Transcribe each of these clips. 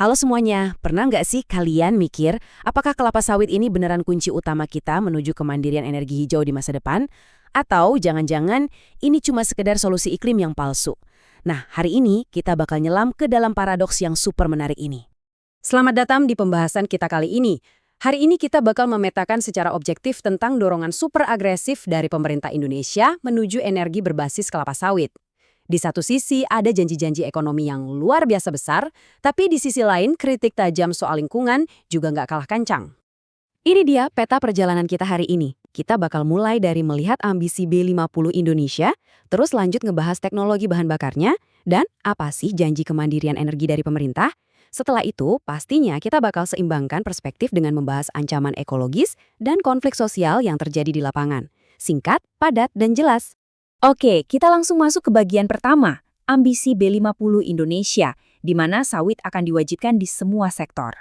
Halo semuanya, pernah nggak sih kalian mikir apakah kelapa sawit ini beneran kunci utama kita menuju kemandirian energi hijau di masa depan? Atau jangan-jangan ini cuma sekedar solusi iklim yang palsu? Nah, hari ini kita bakal nyelam ke dalam paradoks yang super menarik ini. Selamat datang di pembahasan kita kali ini. Hari ini kita bakal memetakan secara objektif tentang dorongan super agresif dari pemerintah Indonesia menuju energi berbasis kelapa sawit. Di satu sisi ada janji-janji ekonomi yang luar biasa besar, tapi di sisi lain kritik tajam soal lingkungan juga nggak kalah kencang. Ini dia peta perjalanan kita hari ini. Kita bakal mulai dari melihat ambisi B50 Indonesia, terus lanjut ngebahas teknologi bahan bakarnya, dan apa sih janji kemandirian energi dari pemerintah. Setelah itu, pastinya kita bakal seimbangkan perspektif dengan membahas ancaman ekologis dan konflik sosial yang terjadi di lapangan. Singkat, padat, dan jelas. Oke, kita langsung masuk ke bagian pertama, ambisi B50 Indonesia, di mana sawit akan diwajibkan di semua sektor.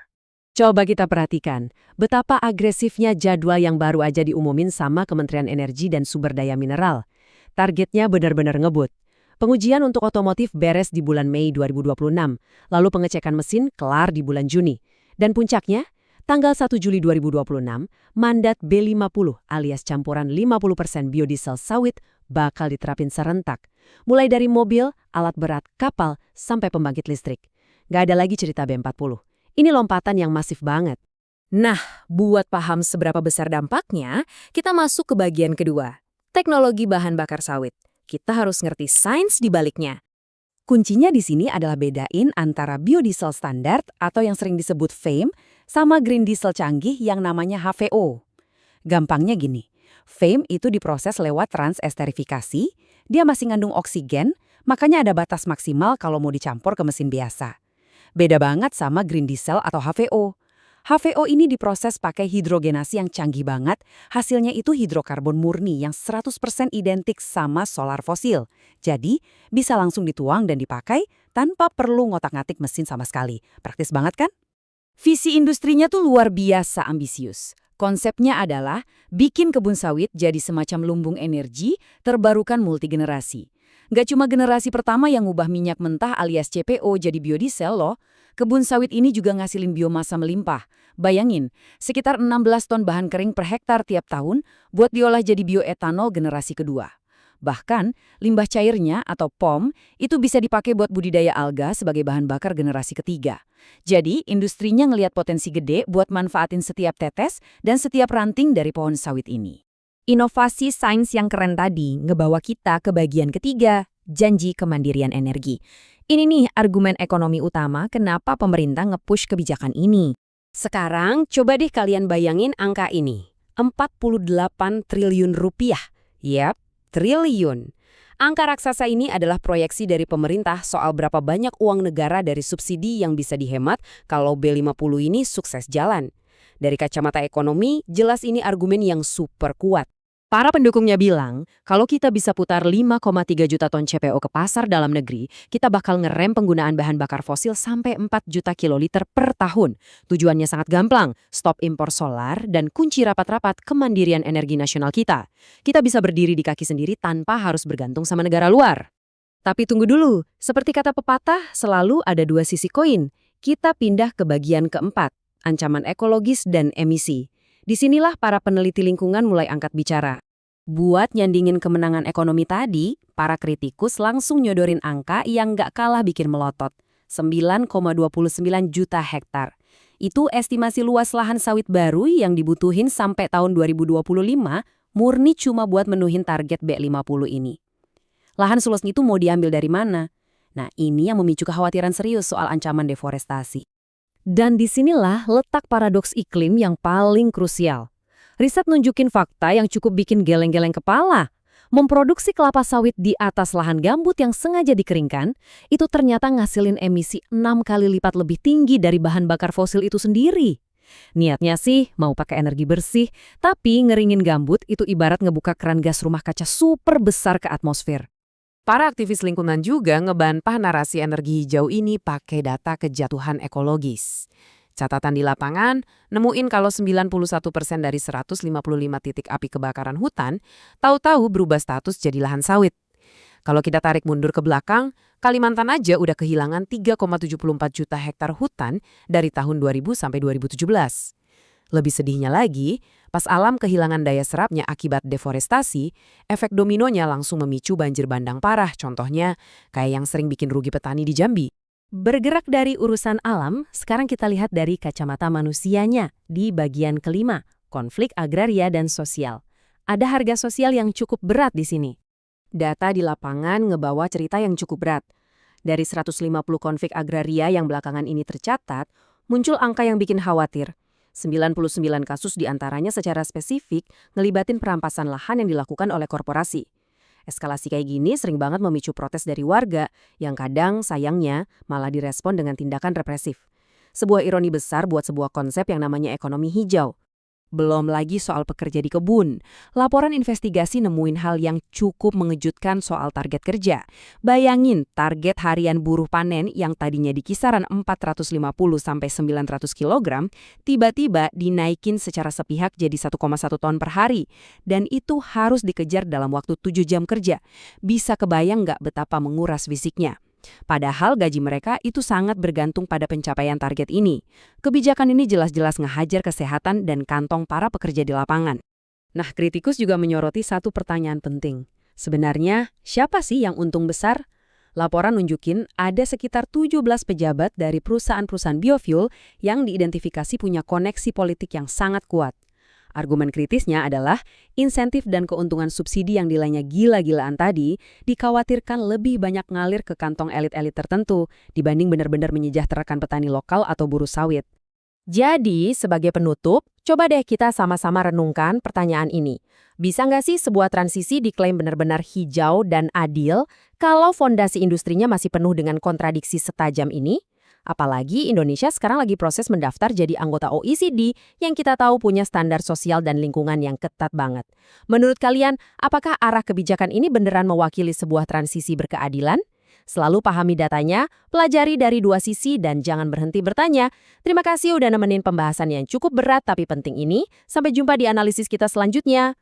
Coba kita perhatikan, betapa agresifnya jadwal yang baru aja diumumin sama Kementerian Energi dan Sumber Daya Mineral. Targetnya benar-benar ngebut. Pengujian untuk otomotif beres di bulan Mei 2026, lalu pengecekan mesin kelar di bulan Juni. Dan puncaknya, tanggal 1 Juli 2026, mandat B50 alias campuran 50% biodiesel sawit bakal diterapin serentak. Mulai dari mobil, alat berat, kapal, sampai pembangkit listrik. Nggak ada lagi cerita B40. Ini lompatan yang masif banget. Nah, buat paham seberapa besar dampaknya, kita masuk ke bagian kedua. Teknologi bahan bakar sawit. Kita harus ngerti sains di baliknya. Kuncinya di sini adalah bedain antara biodiesel standar atau yang sering disebut FAME sama green diesel canggih yang namanya HVO. Gampangnya gini, FAME itu diproses lewat transesterifikasi, dia masih ngandung oksigen, makanya ada batas maksimal kalau mau dicampur ke mesin biasa. Beda banget sama green diesel atau HVO. HVO ini diproses pakai hidrogenasi yang canggih banget, hasilnya itu hidrokarbon murni yang 100% identik sama solar fosil. Jadi, bisa langsung dituang dan dipakai tanpa perlu ngotak-ngatik mesin sama sekali. Praktis banget kan? Visi industrinya tuh luar biasa ambisius. Konsepnya adalah bikin kebun sawit jadi semacam lumbung energi terbarukan multigenerasi. Nggak cuma generasi pertama yang ngubah minyak mentah alias CPO jadi biodiesel loh, kebun sawit ini juga ngasilin biomasa melimpah. Bayangin, sekitar 16 ton bahan kering per hektar tiap tahun buat diolah jadi bioetanol generasi kedua. Bahkan, limbah cairnya atau POM itu bisa dipakai buat budidaya alga sebagai bahan bakar generasi ketiga. Jadi, industrinya ngelihat potensi gede buat manfaatin setiap tetes dan setiap ranting dari pohon sawit ini. Inovasi sains yang keren tadi ngebawa kita ke bagian ketiga, janji kemandirian energi. Ini nih argumen ekonomi utama kenapa pemerintah nge-push kebijakan ini. Sekarang coba deh kalian bayangin angka ini, 48 triliun rupiah. Yap, triliun. Angka raksasa ini adalah proyeksi dari pemerintah soal berapa banyak uang negara dari subsidi yang bisa dihemat kalau B50 ini sukses jalan. Dari kacamata ekonomi, jelas ini argumen yang super kuat. Para pendukungnya bilang, kalau kita bisa putar 5,3 juta ton CPO ke pasar dalam negeri, kita bakal ngerem penggunaan bahan bakar fosil sampai 4 juta kiloliter per tahun. Tujuannya sangat gampang, stop impor solar dan kunci rapat-rapat kemandirian energi nasional kita. Kita bisa berdiri di kaki sendiri tanpa harus bergantung sama negara luar. Tapi tunggu dulu, seperti kata pepatah, selalu ada dua sisi koin. Kita pindah ke bagian keempat, ancaman ekologis dan emisi. Disinilah para peneliti lingkungan mulai angkat bicara. Buat nyandingin kemenangan ekonomi tadi, para kritikus langsung nyodorin angka yang nggak kalah bikin melotot. 9,29 juta hektar. Itu estimasi luas lahan sawit baru yang dibutuhin sampai tahun 2025 murni cuma buat menuhin target B50 ini. Lahan seluas itu mau diambil dari mana? Nah, ini yang memicu kekhawatiran serius soal ancaman deforestasi. Dan disinilah letak paradoks iklim yang paling krusial. Riset nunjukin fakta yang cukup bikin geleng-geleng kepala. Memproduksi kelapa sawit di atas lahan gambut yang sengaja dikeringkan, itu ternyata ngasilin emisi 6 kali lipat lebih tinggi dari bahan bakar fosil itu sendiri. Niatnya sih mau pakai energi bersih, tapi ngeringin gambut itu ibarat ngebuka keran gas rumah kaca super besar ke atmosfer. Para aktivis lingkungan juga ngebantah narasi energi hijau ini pakai data kejatuhan ekologis. Catatan di lapangan nemuin kalau 91% dari 155 titik api kebakaran hutan tahu-tahu berubah status jadi lahan sawit. Kalau kita tarik mundur ke belakang, Kalimantan aja udah kehilangan 3,74 juta hektar hutan dari tahun 2000 sampai 2017. Lebih sedihnya lagi, pas alam kehilangan daya serapnya akibat deforestasi, efek dominonya langsung memicu banjir bandang parah, contohnya kayak yang sering bikin rugi petani di Jambi. Bergerak dari urusan alam, sekarang kita lihat dari kacamata manusianya di bagian kelima, konflik agraria dan sosial. Ada harga sosial yang cukup berat di sini. Data di lapangan ngebawa cerita yang cukup berat. Dari 150 konflik agraria yang belakangan ini tercatat, muncul angka yang bikin khawatir. 99 kasus diantaranya secara spesifik ngelibatin perampasan lahan yang dilakukan oleh korporasi. Eskalasi kayak gini sering banget memicu protes dari warga, yang kadang, sayangnya, malah direspon dengan tindakan represif. Sebuah ironi besar buat sebuah konsep yang namanya ekonomi hijau. Belum lagi soal pekerja di kebun. Laporan investigasi nemuin hal yang cukup mengejutkan soal target kerja. Bayangin target harian buruh panen yang tadinya di kisaran 450 sampai 900 kg, tiba-tiba dinaikin secara sepihak jadi 1,1 ton per hari. Dan itu harus dikejar dalam waktu 7 jam kerja. Bisa kebayang nggak betapa menguras fisiknya? Padahal gaji mereka itu sangat bergantung pada pencapaian target ini. Kebijakan ini jelas-jelas ngehajar kesehatan dan kantong para pekerja di lapangan. Nah, kritikus juga menyoroti satu pertanyaan penting. Sebenarnya, siapa sih yang untung besar? Laporan nunjukin ada sekitar 17 pejabat dari perusahaan-perusahaan biofuel yang diidentifikasi punya koneksi politik yang sangat kuat. Argumen kritisnya adalah insentif dan keuntungan subsidi yang nilainya gila-gilaan tadi dikhawatirkan lebih banyak ngalir ke kantong elit-elit tertentu dibanding benar-benar menyejahterakan petani lokal atau buruh sawit. Jadi, sebagai penutup, coba deh kita sama-sama renungkan pertanyaan ini. Bisa nggak sih sebuah transisi diklaim benar-benar hijau dan adil kalau fondasi industrinya masih penuh dengan kontradiksi setajam ini? Apalagi Indonesia sekarang lagi proses mendaftar jadi anggota OECD yang kita tahu punya standar sosial dan lingkungan yang ketat banget. Menurut kalian, apakah arah kebijakan ini beneran mewakili sebuah transisi berkeadilan? Selalu pahami datanya, pelajari dari dua sisi, dan jangan berhenti bertanya. Terima kasih udah nemenin pembahasan yang cukup berat tapi penting ini. Sampai jumpa di analisis kita selanjutnya.